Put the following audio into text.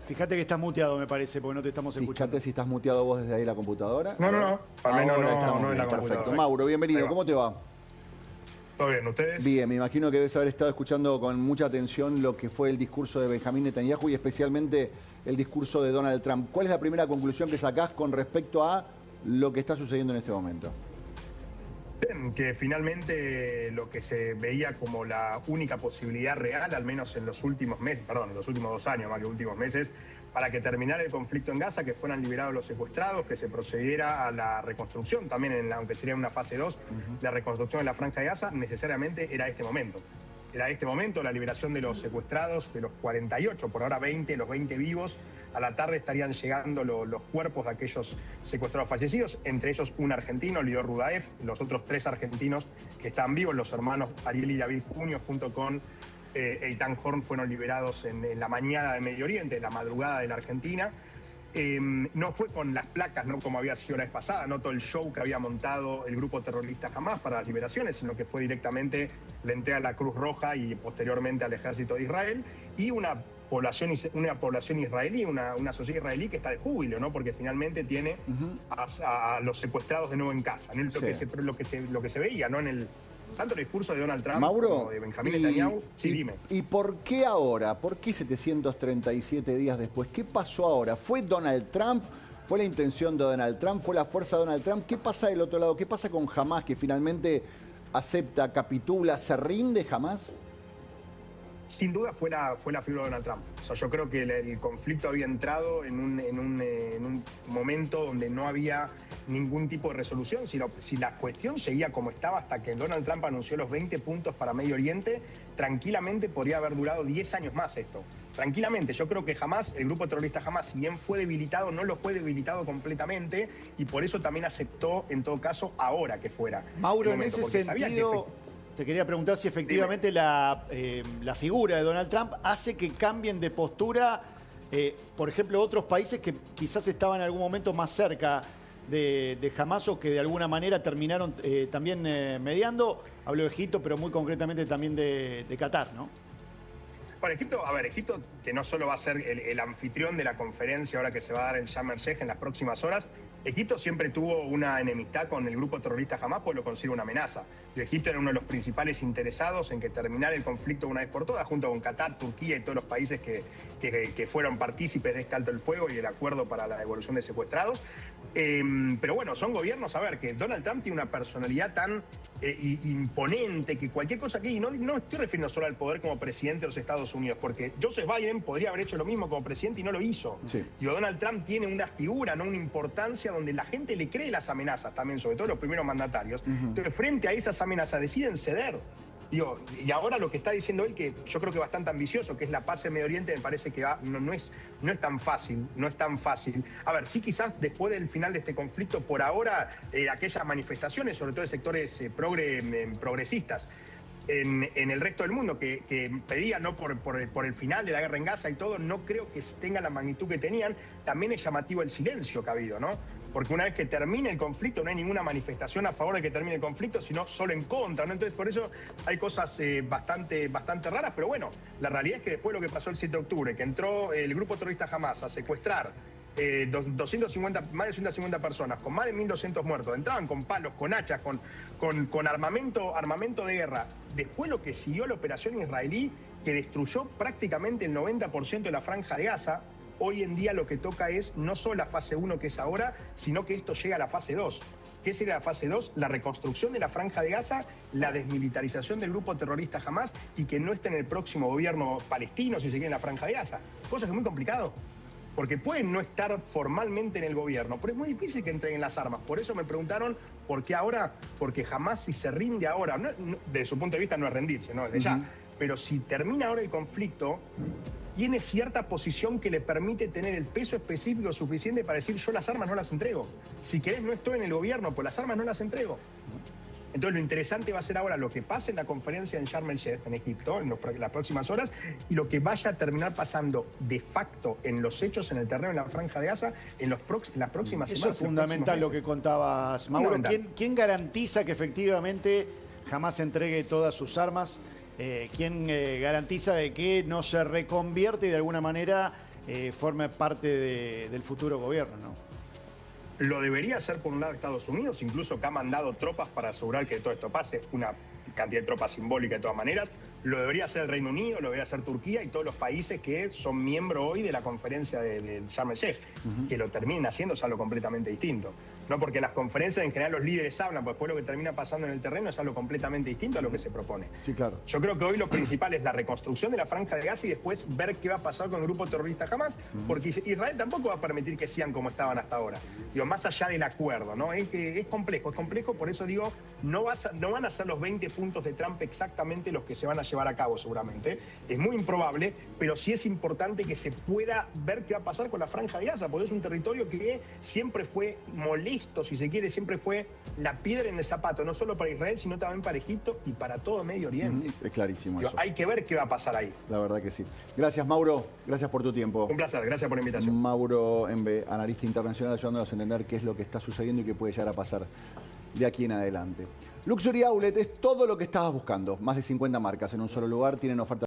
Fíjate que estás muteado, me parece, porque no te estamos escuchando. Fíjate si estás muteado vos desde ahí la computadora. No. Al menos Ahora no estamos en bien, la perfecto. computadora. Mauro, bienvenido. ¿Cómo te va? ¿Todo bien? ¿Ustedes? Bien, me imagino que debes haber estado escuchando con mucha atención lo que fue el discurso de Benjamín Netanyahu y especialmente el discurso de Donald Trump. ¿Cuál es la primera conclusión que sacás con respecto a lo que está sucediendo en este momento? Que finalmente lo que se veía como la única posibilidad real, al menos en los últimos meses, perdón, en los últimos 2 años, más que últimos meses, para que terminara el conflicto en Gaza, que fueran liberados los secuestrados, que se procediera a la reconstrucción, también aunque sería una fase 2, la reconstrucción en la Franja de Gaza, necesariamente era este momento. Era este momento, la liberación de los secuestrados, de los 48, por ahora 20, los 20 vivos. A la tarde estarían llegando los cuerpos de aquellos secuestrados fallecidos, entre ellos un argentino, Lior Rudaev, los otros 3 argentinos que están vivos, los hermanos Ariel y David Cunio, junto con Eitan Horn, fueron liberados en la mañana de Medio Oriente, en la madrugada de la Argentina. No fue con las placas, ¿no?, como había sido la vez pasada, no todo el show que había montado el grupo terrorista Hamás para las liberaciones, sino que fue directamente la entrega a la Cruz Roja y posteriormente al ejército de Israel, y una población israelí, una sociedad israelí que está de júbilo, ¿no?, porque finalmente tiene a los secuestrados de nuevo en casa, ¿no? Lo que se veía, ¿no?, tanto el discurso de Donald Trump Mauro, como de Benjamín Netanyahu. Sí, dime. ¿Y por qué ahora? ¿Por qué 737 días después? ¿Qué pasó ahora? ¿Fue Donald Trump? ¿Fue la intención de Donald Trump? ¿Fue la fuerza de Donald Trump? ¿Qué pasa del otro lado? ¿Qué pasa con Hamás, que finalmente acepta, capitula, se rinde Hamás? Sin duda fue la figura de Donald Trump. O sea, yo creo que el conflicto había entrado en un momento donde no había ningún tipo de resolución. Si la cuestión seguía como estaba hasta que Donald Trump anunció los 20 puntos para Medio Oriente, tranquilamente podría haber durado 10 años más esto. Tranquilamente. Yo creo que jamás, el grupo terrorista Hamás, si bien fue debilitado, no lo fue debilitado completamente, y por eso también aceptó, en todo caso, ahora que fuera. Mauro, en ese sentido, te quería preguntar si efectivamente la figura de Donald Trump hace que cambien de postura, por ejemplo, otros países que quizás estaban en algún momento más cerca de Hamás o que de alguna manera terminaron también mediando. Hablo de Egipto, pero muy concretamente también de Qatar, ¿no? Bueno, Egipto, que no solo va a ser el anfitrión de la conferencia ahora que se va a dar en Sharm el Sheikh en las próximas horas, Egipto siempre tuvo una enemistad con el grupo terrorista Hamás, pues lo considera una amenaza. Y Egipto era uno de los principales interesados en que terminara el conflicto una vez por todas, junto con Qatar, Turquía y todos los países que fueron partícipes de este alto el fuego y el acuerdo para la devolución de secuestrados. Pero bueno, son gobiernos, a ver, que Donald Trump tiene una personalidad tan imponente que cualquier cosa que... Y no estoy refiriendo solo al poder como presidente de los Estados Unidos, porque Joseph Biden podría haber hecho lo mismo como presidente y no lo hizo. Sí. Y Donald Trump tiene una figura, ¿no?, una importancia donde la gente le cree las amenazas también, sobre todo los primeros mandatarios. Entonces, frente a esas amenazas deciden ceder. Digo, y ahora lo que está diciendo él, que yo creo que es bastante ambicioso, que es la paz en Medio Oriente, me parece que no es tan fácil, no es tan fácil. A ver, sí, quizás después del final de este conflicto, por ahora, aquellas manifestaciones, sobre todo de sectores progresistas, en el resto del mundo, que pedían, ¿no?, por el final de la guerra en Gaza y todo, no creo que tenga la magnitud que tenían. También es llamativo el silencio que ha habido, ¿no? Porque una vez que termine el conflicto no hay ninguna manifestación a favor de que termine el conflicto, sino solo en contra, ¿no? Entonces, por eso hay cosas bastante raras, pero bueno, la realidad es que después de lo que pasó el 7 de octubre, que entró el grupo terrorista Hamás a secuestrar más de 250 personas, con más de 1.200 muertos, entraban con palos, con hachas, con armamento de guerra. Después lo que siguió la operación israelí, que destruyó prácticamente el 90% de la Franja de Gaza. Hoy en día lo que toca es no solo la fase 1 que es ahora, sino que esto llega a la fase 2. ¿Qué sería la fase 2? La reconstrucción de la Franja de Gaza, la desmilitarización del grupo terrorista Hamás y que no esté en el próximo gobierno palestino, si se quiere, en la Franja de Gaza. Cosa que es muy complicado. Porque pueden no estar formalmente en el gobierno, pero es muy difícil que entreguen las armas. Por eso me preguntaron, ¿por qué ahora? Porque Hamás, si se rinde ahora, desde su punto de vista no es rendirse, no desde ya, pero si termina ahora el conflicto, tiene cierta posición que le permite tener el peso específico suficiente para decir: yo las armas no las entrego. Si querés, no estoy en el gobierno, pues las armas no las entrego. Entonces lo interesante va a ser ahora lo que pase en la conferencia en Sharm el Sheikh, en Egipto, en las próximas horas, y lo que vaya a terminar pasando de facto en los hechos, en el terreno, en la Franja de Gaza, en las próximas semanas. Eso es fundamental lo que contabas, Mauro. ¿Quién garantiza que efectivamente Hamás entregue todas sus armas? ¿Quién garantiza de que no se reconvierte y de alguna manera forme parte del futuro gobierno, ¿no? Lo debería hacer por un lado Estados Unidos, incluso que ha mandado tropas para asegurar que todo esto pase, una cantidad de tropas simbólica de todas maneras. Lo debería hacer el Reino Unido, lo debería hacer Turquía y todos los países que son miembros hoy de la conferencia de Sharm el Sheikh. Que lo terminen haciendo es algo completamente distinto. No porque las conferencias en general los líderes hablan, pues después lo que termina pasando en el terreno es algo completamente distinto a lo que se propone. Sí, claro. Yo creo que hoy lo principal es la reconstrucción de la Franja de Gaza y después ver qué va a pasar con el grupo terrorista Hamas, porque Israel tampoco va a permitir que sigan como estaban hasta ahora. Digo, más allá del acuerdo, ¿no? Es complejo, por eso digo, no van a ser los 20 puntos de Trump exactamente los que se van a llevar a cabo seguramente. Es muy improbable, pero sí es importante que se pueda ver qué va a pasar con la Franja de Gaza, porque es un territorio que siempre fue molesto, si se quiere, siempre fue la piedra en el zapato, no solo para Israel, sino también para Egipto y para todo Medio Oriente. Es clarísimo eso. Hay que ver qué va a pasar ahí. La verdad que sí. Gracias, Mauro. Gracias por tu tiempo. Un placer, gracias por la invitación. Mauro Embe, analista internacional, ayudándonos a entender qué es lo que está sucediendo y qué puede llegar a pasar de aquí en adelante. Luxury Outlet es todo lo que estabas buscando. Más de 50 marcas en un solo lugar, tienen ofertas